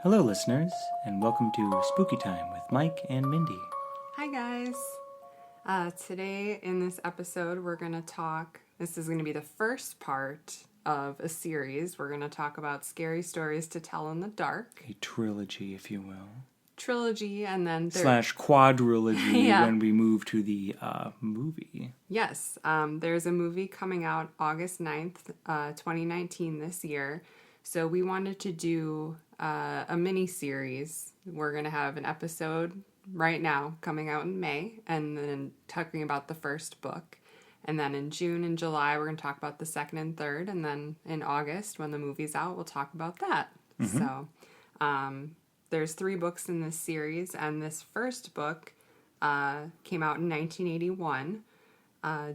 Hello, listeners, and welcome to Spooky Time with Mike and Mindy. Hi, guys. Today in this episode, we're going to talk. This is going to be the first part of a series. We're going to talk about scary stories to tell in the dark. A trilogy, if you will. Trilogy, and then slash quadrilogy Yeah. when we move to the movie. Yes, there's a movie coming out August 9th, 2019 this year. So we wanted to do a mini series. We're going to have an episode right now coming out in May, and then talking about the first book. And then in June and July, we're going to talk about the second and third. And then in August, when the movie's out, we'll talk about that. Mm-hmm. So there's 3 books in this series, and this first book came out in 1981.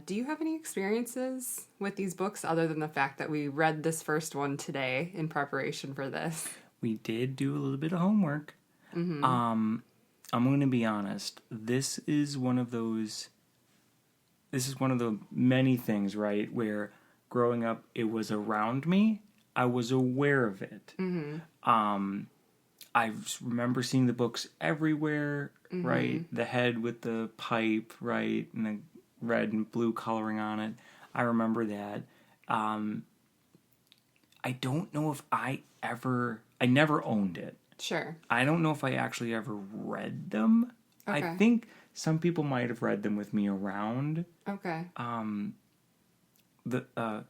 Do you have any experiences with these books other than the fact that we read this first one today in preparation for this? We did do a little bit of homework. Mm-hmm. I'm going to be honest. This is one of the many things, right, where growing up it was around me. I was aware of it. Mm-hmm. I remember seeing the books everywhere, mm-hmm. right? The head with the pipe, right, and the red and blue coloring on it. I remember that. I don't know if I never owned it. Sure. I don't know if I actually ever read them. Okay. I think some people might have read them with me around. Okay. The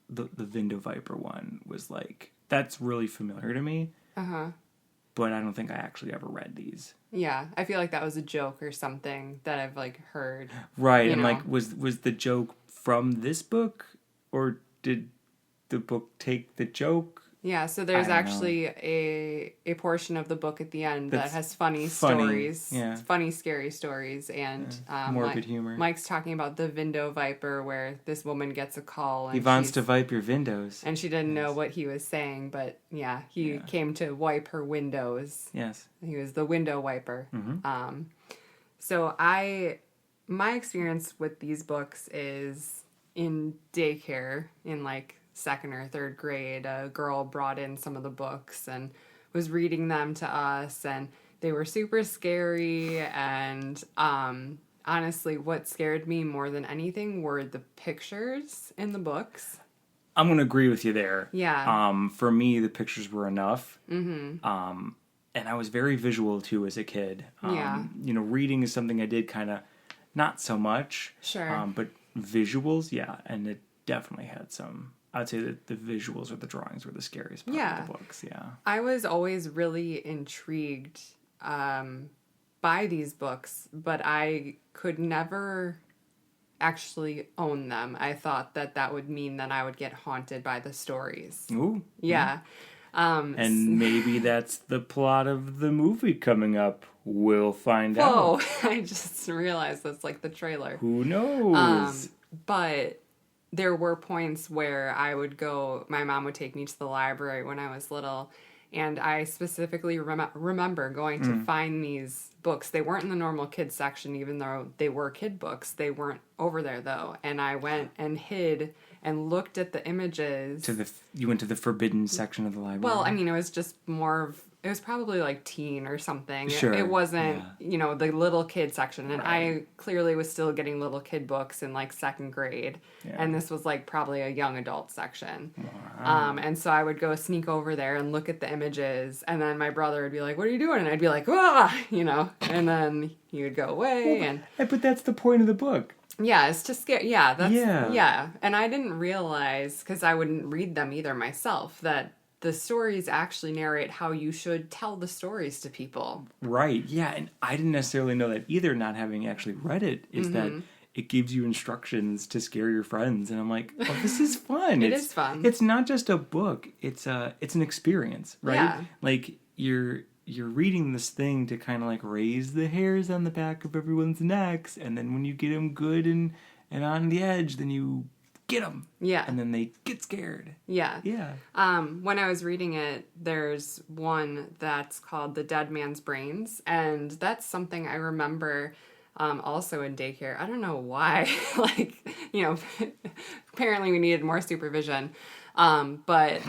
Vindo Viper one was like, that's really familiar to me. Uh-huh. But I don't think I actually ever read these. Yeah, I feel like that was a joke or something that I've heard. Right, and was the joke from this book, or did the book take the joke? Yeah, so there's actually a portion of the book at the end that has funny stories, funny scary stories, and morbid humor. Mike's talking about the Vindo Viper, where this woman gets a call and he wants to wipe your windows, and she didn't know what he was saying, but he came to wipe her windows. Yes, he was the window wiper. Mm-hmm. So my experience with these books is in daycare in second or third grade. A girl brought in some of the books and was reading them to us, and they were super scary. And honestly, what scared me more than anything were the pictures in the books. I'm going to agree with you there. Yeah. For me, the pictures were enough. Mm-hmm. And I was very visual too as a kid. Reading is something I did kind of not so much. Sure. But visuals, yeah, and it definitely had some. I'd say that the visuals or the drawings were the scariest part of the books, yeah. I was always really intrigued by these books, but I could never actually own them. I thought that would mean that I would get haunted by the stories. Ooh. Yeah. And maybe that's the plot of the movie coming up. We'll find out. Oh, I just realized that's the trailer. Who knows? But there were points where I would go, my mom would take me to the library when I was little, and I specifically remember going to find these books. They weren't in the normal kids section, even though they were kid books. They weren't over there, though. And I went and hid and looked at the images. You went to the forbidden section of the library? Well, I mean, it was just more of, it was probably teen or something. Sure. It wasn't, the little kid section. And I clearly was still getting little kid books in second grade. Yeah. And this was probably a young adult section. Wow. And so I would go sneak over there and look at the images. And then my brother would be like, "What are you doing?" And I'd be like, "Ah," and then he would go away. But that's the point of the book. Yeah, it's to scare. Yeah, yeah. And I didn't realize, because I wouldn't read them either myself, that the stories actually narrate how you should tell the stories to people. Right, yeah. And I didn't necessarily know that either, not having actually read it, is that it gives you instructions to scare your friends. And I'm like, oh, this is fun. It is fun. It's not just a book. It's an experience, right? Yeah. You're reading this thing to kind of raise the hairs on the back of everyone's necks, and then when you get them good and on the edge, then you get them. Yeah. And then they get scared. Yeah. Yeah. When I was reading it, there's one that's called The Dead Man's Brains, and that's something I remember also in daycare. I don't know why. Apparently we needed more supervision. But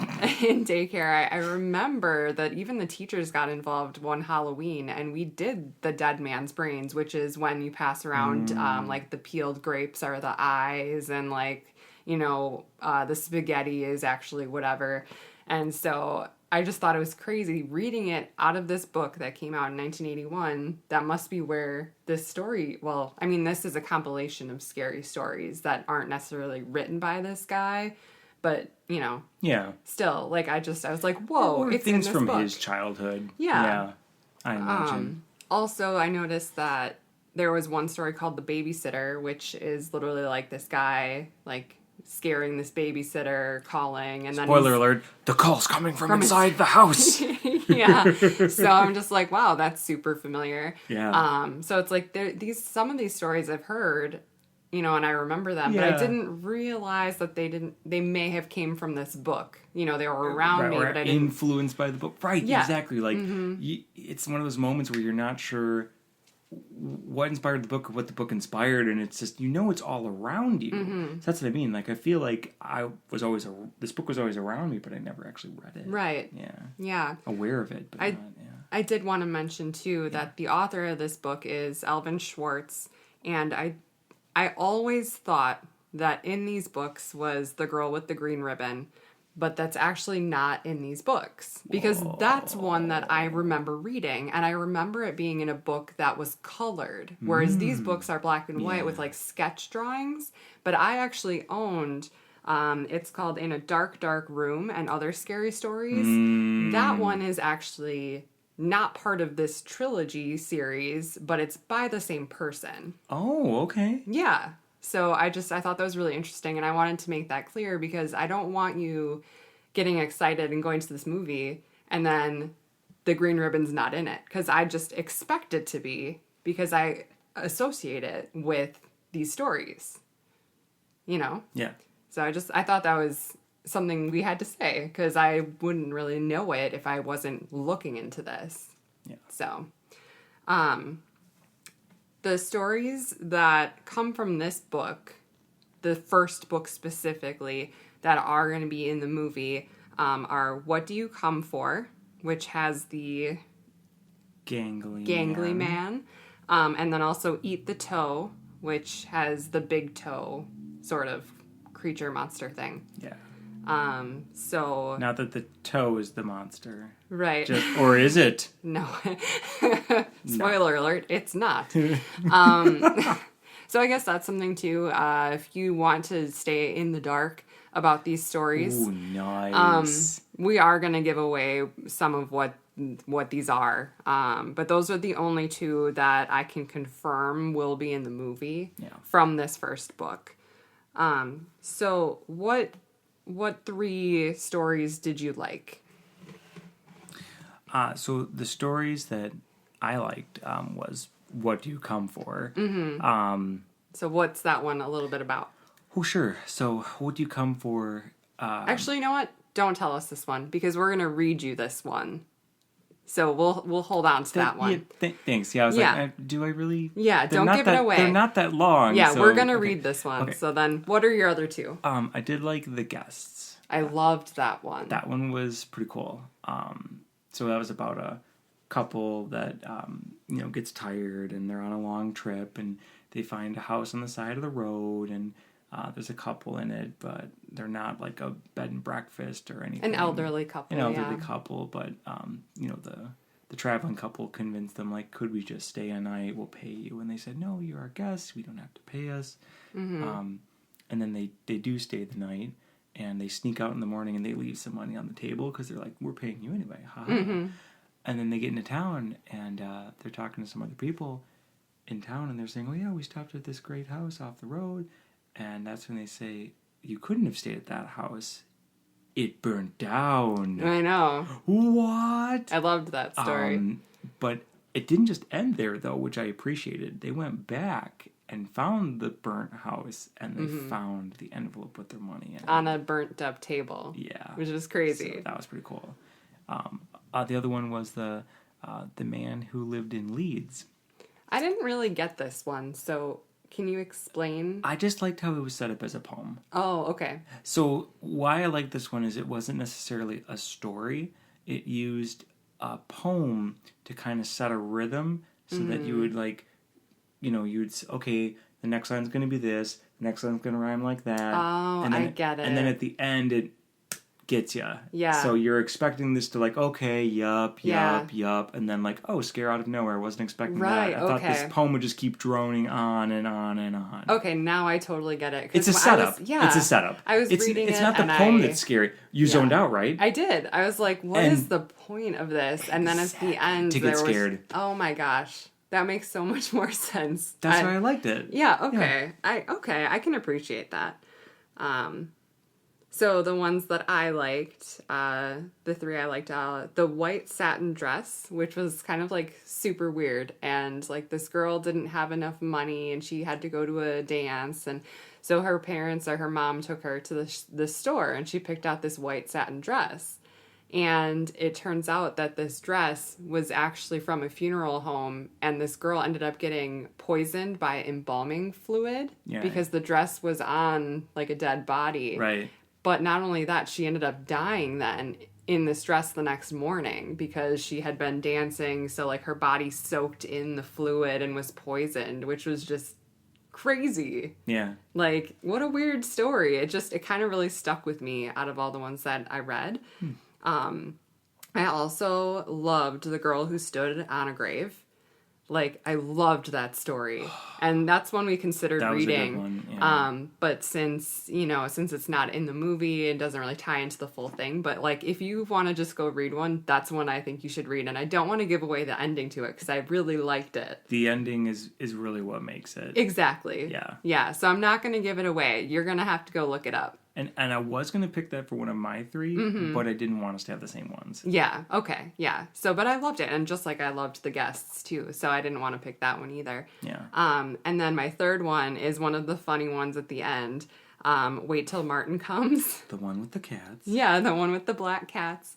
in daycare, I remember that even the teachers got involved one Halloween, and we did the dead man's brains, which is when you pass around, like, the peeled grapes are the eyes, and, like, the spaghetti is actually whatever. And so I just thought it was crazy reading it out of this book that came out in 1981. That must be where this story, well, I mean, this is a compilation of scary stories that aren't necessarily written by this guy, but, Yeah. still, like, I was like, whoa, Or it's in things this from book. his childhood. Yeah. Yeah. I imagine. Also, I noticed that there was one story called The Babysitter, which is literally like this guy, like, scaring this babysitter, calling, and then Spoiler alert, the call's coming from inside the house. yeah. So I'm just like, wow, that's super familiar. Yeah. So it's like some of these stories I've heard, and I remember them, but I Yeah. didn't realize that they may have came from this book. They were around me, or but I didn't. influenced by the book. Right, Yeah. exactly. Like, it's one of those moments where you're not sure what inspired the book or what the book inspired, and it's just, it's all around you. So that's what I mean. Like, I feel like this book was always around me, but I never actually read it. Right. Yeah. Yeah. Aware of it, but not, yeah. I did want to mention too that the author of this book is Alvin Schwartz, and I always thought that in these books was The Girl with the Green Ribbon, but that's actually not in these books, because that's one that I remember reading, and I remember it being in a book that was colored, whereas these books are black and white with like sketch drawings. But I actually owned, it's called In a Dark, Dark Room and Other Scary Stories. That one is actually not part of this trilogy series, but it's by the same person. Oh, okay. Yeah. So I thought that was really interesting, and I wanted to make that clear because I don't want you getting excited and going to this movie and then the green ribbon's not in it, because I just expect it to be, because I associate it with these stories. Yeah. So I thought that was something we had to say, because I wouldn't really know it if I wasn't looking into this. Yeah. So, the stories that come from this book, the first book specifically, that are going to be in the movie are What Do You Come For?, which has the gangly man. And then also Eat the Toe, which has the big toe sort of creature monster thing. Yeah. So... Not that the toe is the monster. Right. Or is it? No. Spoiler alert, it's not. So I guess that's something too. If you want to stay in the dark about these stories, Ooh, nice. we are going to give away some of what these are. But those are the only two that I can confirm will be in the movie from this first book. So what 3 stories did you like? So the stories that I liked was What Do You Come For? Mm-hmm. So what's that one a little bit about? Oh, sure. So What Do You Come For? Actually, you know what? Don't tell us this one, because we're going to read you this one. So we'll hold on to that one. Yeah, thanks. Yeah, I was like, do I really? Yeah, They're don't give it away. They're not that long. Yeah, so, we're going to read this one. Okay. So then, what are your other 2? I did like The Guests. I loved that one. That one was pretty cool. So that was about a couple that gets tired and they're on a long trip and they find a house on the side of the road, and there's a couple in it, but they're not like a bed and breakfast or anything. An elderly couple. Couple, but the traveling couple convinced them, like, could we just stay a night? We'll pay you. And they said, no, you're our guests. We don't have to pay us. Mm-hmm. And then they do stay the night, and they sneak out in the morning and they leave some money on the table because they're like, we're paying you anyway. Mm-hmm. And then they get into town and they're talking to some other people in town, and they're saying, oh yeah, we stopped at this great house off the road. And that's when they say, you couldn't have stayed at that house. It burned down. I know. What? I loved that story. But it didn't just end there, though, which I appreciated. They went back and found the burnt house, and they found the envelope with their money in it. On a burnt up table. Yeah. Which was crazy. So that was pretty cool. The other one was the man who lived in Leeds. I didn't really get this one, so Can you explain? I just liked how it was set up as a poem. Oh, okay. So why I like this one is it wasn't necessarily a story. It used a poem to kind of set a rhythm so that you would like, okay, the next line's going to be this, the next line's going to rhyme like that. Oh, and then, I get it. And then at the end it gets you. Yeah. So you're expecting this to like, okay, yup, Yeah. and then like, oh, scare out of nowhere. I wasn't expecting Right, that. I thought okay. this poem would just keep droning on and on and on. Okay, now I totally get it. 'Cause It's a setup. yeah. It's a setup. I was reading It's it not the and poem that's scary. You zoned out, right? I did. I was like, what And- is the point of this? And then at the end, To get there was... scared. Oh my gosh. That makes so much more sense. That's why I liked it. Yeah, okay. I can appreciate that. So the ones that I liked, the three I liked, the white satin dress, which was kind of like super weird. And like this girl didn't have enough money and she had to go to a dance. And so her parents or her mom took her to the store and she picked out this white satin dress. And it turns out that this dress was actually from a funeral home, and this girl ended up getting poisoned by embalming fluid because the dress was on like a dead body. Right. But not only that, she ended up dying then in this dress the next morning because she had been dancing, so like her body soaked in the fluid and was poisoned, which was just crazy. Yeah. Like, what a weird story. It kind of really stuck with me out of all the ones that I read. I also loved The Girl Who Stood on a Grave. Like, I loved that story. And that's one we considered That was reading. a good one, yeah. But since it's not in the movie, it doesn't really tie into the full thing. But, like, if you want to just go read one, that's one I think you should read. And I don't want to give away the ending to it because I really liked it. The ending is really what makes it. Exactly. Yeah. Yeah, so I'm not going to give it away. You're going to have to go look it up. And I was going to pick that for one of my three, but I didn't want us to have the same ones. Yeah, okay, yeah. So, but I loved it, and just like I loved The Guests, too, so I didn't want to pick that one either. Yeah. And then my third one is one of the funny ones at the end, Wait Till Martin Comes. The one with the cats. Yeah, the one with the black cats.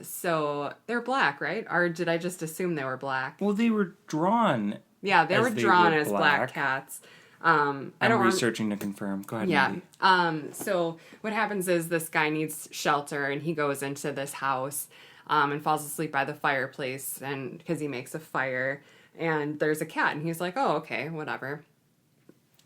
So, they're black, right? Or did I just assume they were black? Well, they were drawn. Yeah, they were drawn as black cats. I'm researching to confirm. Go ahead, Yeah. Mandy. So what happens is this guy needs shelter and he goes into this house and falls asleep by the fireplace and because he makes a fire and there's a cat and he's like, oh, okay, whatever.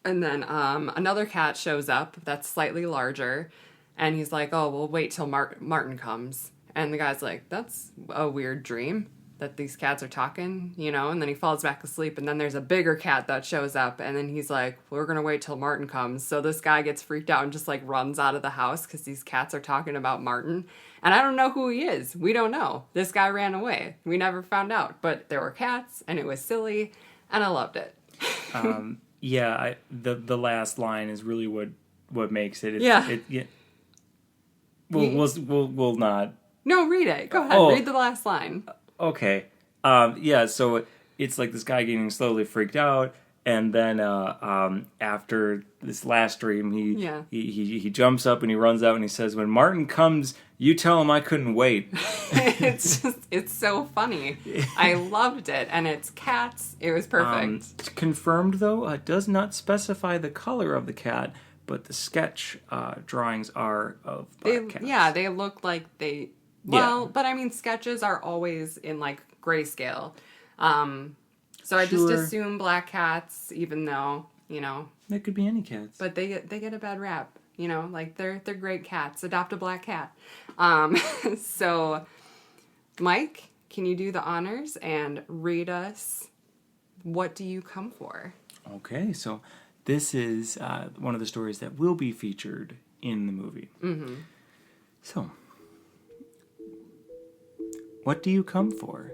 And then another cat shows up that's slightly larger and he's like, oh, we'll wait till Martin comes. And the guy's like, that's a weird dream. That these cats are talking, and then he falls back asleep, and then there's a bigger cat that shows up, and then he's like, we're gonna wait till Martin comes. So this guy gets freaked out and just like runs out of the house because these cats are talking about Martin, and I don't know who he is. We don't know. This guy ran away. We never found out, but there were cats, and it was silly, and I loved it. Yeah, the last line is really what makes it. We'll not. No, read it. Go ahead. Read the last line. Okay. Yeah, so it's like this guy getting slowly freaked out, and then after this last dream, he jumps up and he runs out and he says, when Martin comes, you tell him I couldn't wait. It's so funny. I loved it, and it's cats. It was perfect. Confirmed, though, does not specify the color of the cat, but the sketch drawings are of black cats. Yeah, they look like they... Well, but I mean, sketches are always in like grayscale. So I just assume black cats, even though, They could be any cats. But they get a bad rap, like they're great cats. Adopt a black cat. So, Mike, can you do the honors and read us What Do You Come For? Okay, so this is one of the stories that will be featured in the movie. Mm-hmm. So... What do you come for?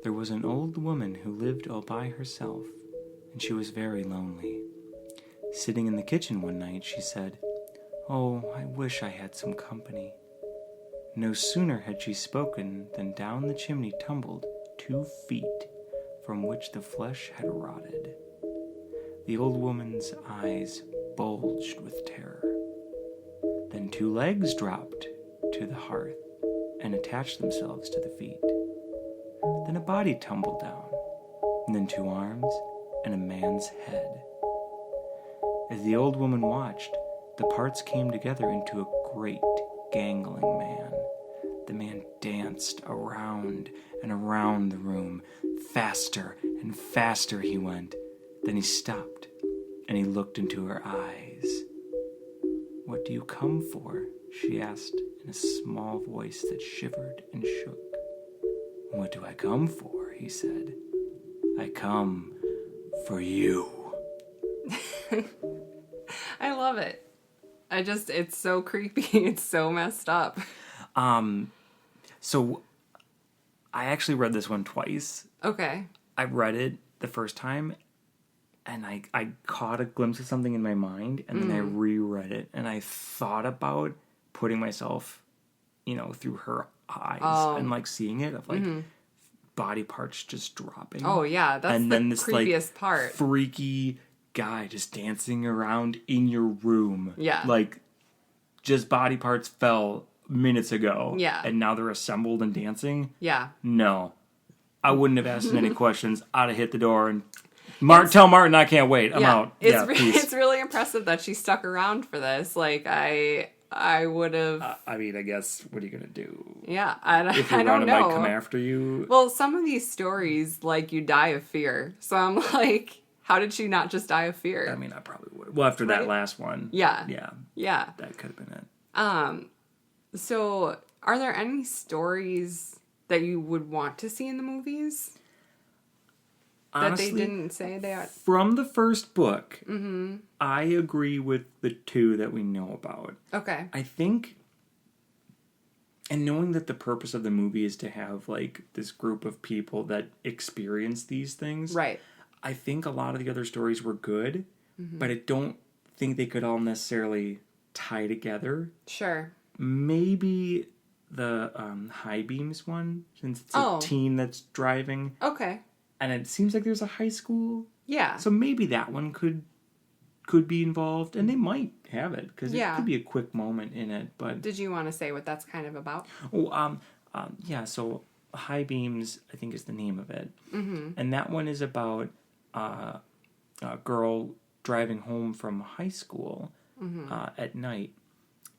There was an old woman who lived all by herself, and she was very lonely. Sitting in the kitchen one night, she said, "Oh, I wish I had some company." No sooner had she spoken than down the chimney tumbled 2 feet, from which the flesh had rotted. The old woman's eyes bulged with terror. Then 2 legs dropped to the hearth and attached themselves to the feet. Then a body tumbled down, and then 2 arms, and a man's head. As the old woman watched, the parts came together into a great, gangling man. The man danced around and around the room. Faster and faster he went. Then he stopped, and he looked into her eyes. "What do you come for?" she asked in a small voice that shivered and shook. "What do I come for?" he said. "I come for you." I love it. It's so creepy. It's so messed up. So I actually read this one twice. Okay. I read it the first time, and I caught a glimpse of something in my mind, and then I reread it, and I thought about putting myself, through her eyes and, like, seeing it, of, like, body parts just dropping. Oh, yeah. That's and the then this, creepiest like, part. freaky guy just dancing around in your room. Yeah. Like, just body parts fell minutes ago. Yeah. And now they're assembled and dancing. Yeah. No. I wouldn't have asked any questions. I'd have hit the door and tell Martin I can't wait. I'm out. It's really impressive that she stuck around for this. Like, I would have... I mean, I guess, what are you going to do? Yeah, I don't know. If your Rhonda might come after you? Well, some of these stories, like, you die of fear. So I'm like, how did she not just die of fear? I mean, I probably would have. Well, after that last one. Yeah. Yeah. Yeah. That could have been it. So, are there any stories that you would want to see in the movies? Honestly, that they didn't say they are? From the first book, I agree with the two that we know about. Okay. I think, and knowing that the purpose of the movie is to have, like, this group of people that experience these things. Right. I think a lot of the other stories were good, but I don't think they could all necessarily tie together. Sure. Maybe the High Beams one, since it's a teen that's driving. Okay. And it seems like there's a high school. Yeah. So maybe that one could be involved, and they might have it, because it could be a quick moment in it. But did you want to say what that's kind of about? Oh, yeah, so High Beams, I think, is the name of it. Mm-hmm. And that one is about a girl driving home from high school at night,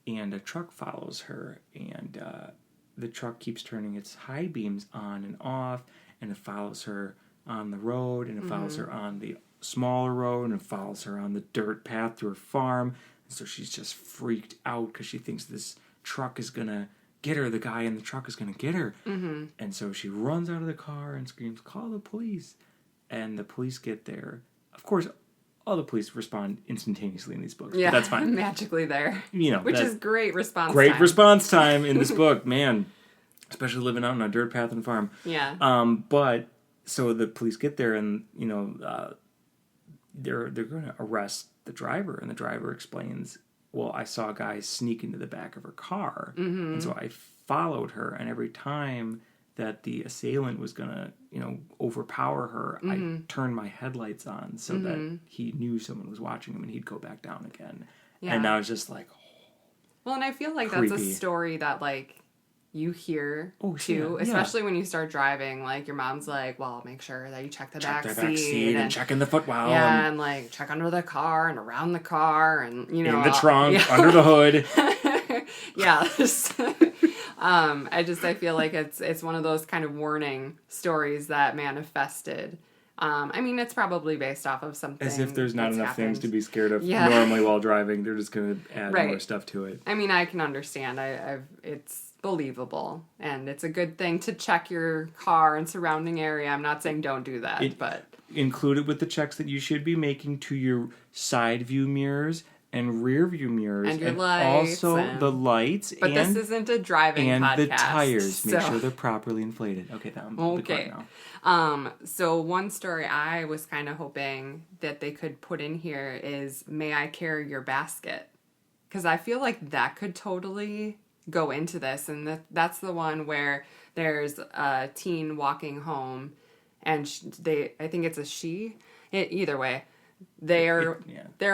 and a truck follows her, and the truck keeps turning its high beams on and off, and it follows her on the road, and it follows her on the smaller road, and it follows her on the dirt path to her farm. And so she's just freaked out because she thinks this truck is going to get her. The guy in the truck is going to get her. Mm-hmm. And so she runs out of the car and screams, "Call the police." And the police get there. Of course, all the police respond instantaneously in these books. Yeah, but that's fine. Magically there. Which is great response time. Great response time in this book, man. Especially living out on a dirt path and farm. Yeah. But so the police get there, and they're going to arrest the driver, and the driver explains, "Well, I saw a guy sneak into the back of her car, and so I followed her, and every time that the assailant was going to, overpower her, I turned my headlights on so that he knew someone was watching him, and he'd go back down again." Yeah. And I was just like, well, and I feel like creepy. That's a story that, like, you hear too, especially when you start driving. Like, your mom's like, "Well, make sure that you check the back seat and check in the footwell, and like check under the car and around the car, and in the trunk, under the hood." Yeah. I feel like it's one of those kind of warning stories that manifested. I mean, it's probably based off of something. As if there's not enough things to be scared of Yeah. normally while driving. They're just going to add more stuff to it. I mean, I can understand. It's believable, and it's a good thing to check your car and surrounding area. I'm not saying don't do that, but included with the checks that you should be making to your side view mirrors and rear view mirrors, and your lights, also the lights. But this isn't a driving and podcast, the tires. Make sure they're properly inflated. Okay, okay. Now. So one story I was kind of hoping that they could put in here is, "May I carry your basket?" Because I feel like that could totally go into this, and that's the one where there's a teen walking home, and I think it's a she. Either way. They're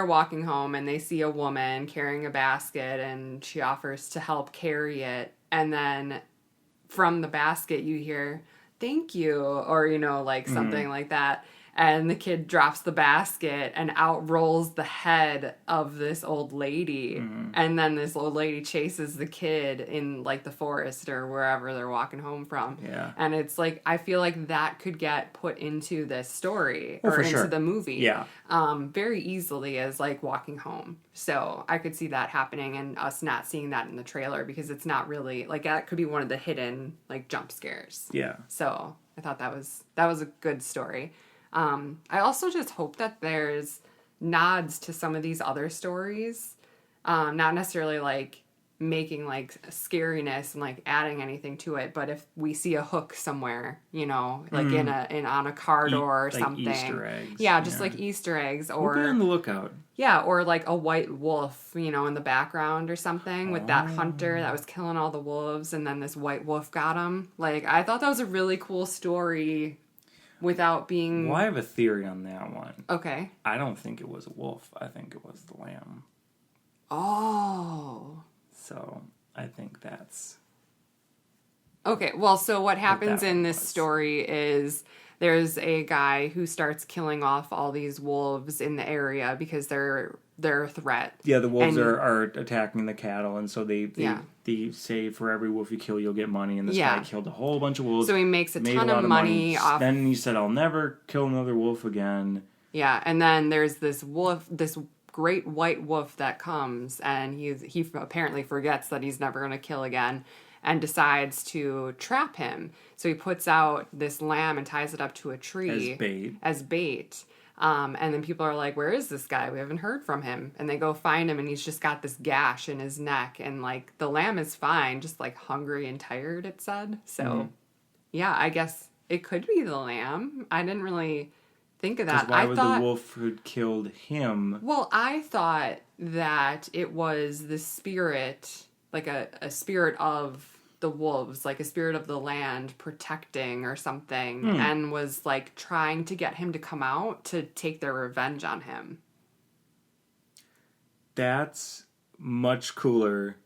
walking home, and they see a woman carrying a basket, and she offers to help carry it. And then from the basket, you hear, "Thank you," or, like something like that. and the kid drops the basket and out rolls the head of this old lady. And then this old lady chases the kid in like the forest or wherever they're walking home from. Yeah. And it's like, I feel like that could get put into this story Oh, or for into sure. the movie. Yeah. Very easily as like walking home. So I could see that happening and us not seeing that in the trailer because it's not really like that could be one of the hidden like jump scares. Yeah. So I thought that was a good story. I also just hope that there's nods to some of these other stories, not necessarily like making like scariness and like adding anything to it, but if we see a hook somewhere, you know, like on a car door or like something, Easter eggs. yeah, just like Easter eggs, We'll be or on the lookout. yeah, or like a white wolf, you know, in the background or something with that hunter that was killing all the wolves, and then this white wolf got him. Like, I thought that was a really cool story without being... Well, I have a theory on that one. Okay. I don't think it was a wolf. I think it was the lamb. Oh. So I think that's... Okay, well, so what happens that in one this was. story is there's a guy who starts killing off all these wolves in the area because they're a threat. Yeah, the wolves And- are attacking the cattle, and so they say for every wolf you kill, you'll get money, and this Yeah. guy killed a whole bunch of wolves. So he makes a made ton lot of money off... Then he said, I'll never kill another wolf again. Yeah, and then there's this wolf, this great white wolf that comes, and he apparently forgets that he's never going to kill again, and decides to trap him. So he puts out this lamb and ties it up to a tree As bait. And then people are like, where is this guy? We haven't heard from him. And they go find him, and he's just got this gash in his neck, and like the lamb is fine, just like hungry and tired, it said. So yeah, I guess it could be the lamb. I didn't really think of that. Why I would thought, the wolf who'd killed him... well, I thought that it was the spirit, like a spirit of the wolves, like a spirit of the land protecting or something, and was like trying to get him to come out to take their revenge on him. That's much cooler.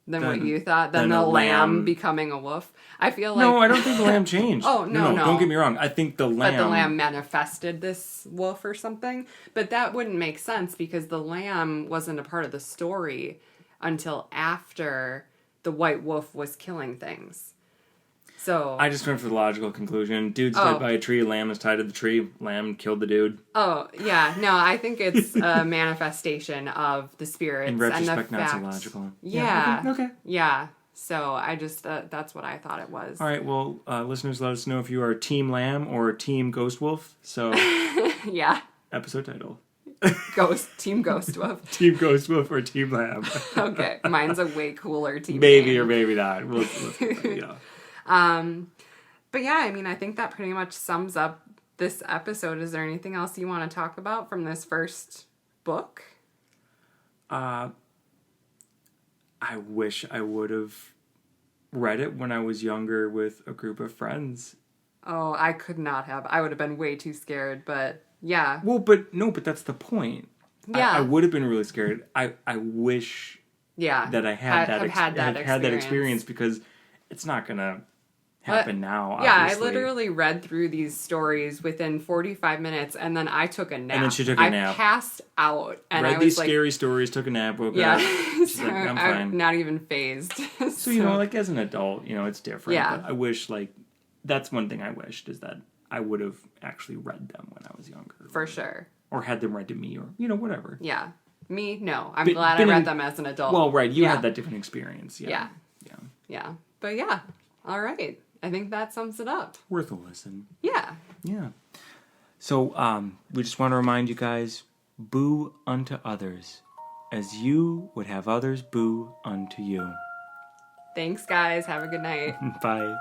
Than what you thought? Than than the a lamb lamb. becoming a wolf? I feel like... No, I don't think the lamb changed. Oh, no. Don't get me wrong. I think the lamb... But the lamb manifested this wolf or something. But that wouldn't make sense because the lamb wasn't a part of the story until after the white wolf was killing things. So... I just went for the logical conclusion. Dude's tied by a tree, lamb is tied to the tree, lamb killed the dude. Oh, yeah. No, I think it's a manifestation of the spirits. In and the retrospect, not so fact... logical. Yeah. Okay. Yeah. So I just... that's what I thought it was. All right, well, listeners, let us know if you are Team Lamb or Team Ghost Wolf. So, Yeah. episode title. Team Ghost Wolf. Team Ghost Wolf or Team Lamb. Okay. Mine's a way cooler team Maybe name. or maybe not. We'll But yeah, I mean, I think that pretty much sums up this episode. Is there anything else you want to talk about from this first book? I wish I would have read it when I was younger with a group of friends. Oh, I could not have. I would have been way too scared, but yeah. Well, but that's the point. Yeah. I would have been really scared. I wish Yeah. that I had had that experience because it's not going to happen now, Yeah, obviously. I literally read through these stories within 45 minutes, and then I took a nap. And then she took a nap. I passed out, and read I was these like... scary stories, took a nap, woke Yeah, up. She's so like, I'm fine. I'm not even phased. So, you know, like as an adult, you know, it's different. Yeah. But I wish, like, that's one thing I wished is that I would have actually read them when I was younger. For sure. Or had them read to me or, you know, whatever. Yeah. Me, no. I'm Been- glad I been read in- them as an adult. Well, right. You Yeah. had that different experience. Yeah. Yeah. Yeah. But yeah. All right. I think that sums it up. Worth a listen. Yeah. Yeah. So, we just want to remind you guys, boo unto others, as you would have others boo unto you. Thanks, guys. Have a good night. Bye.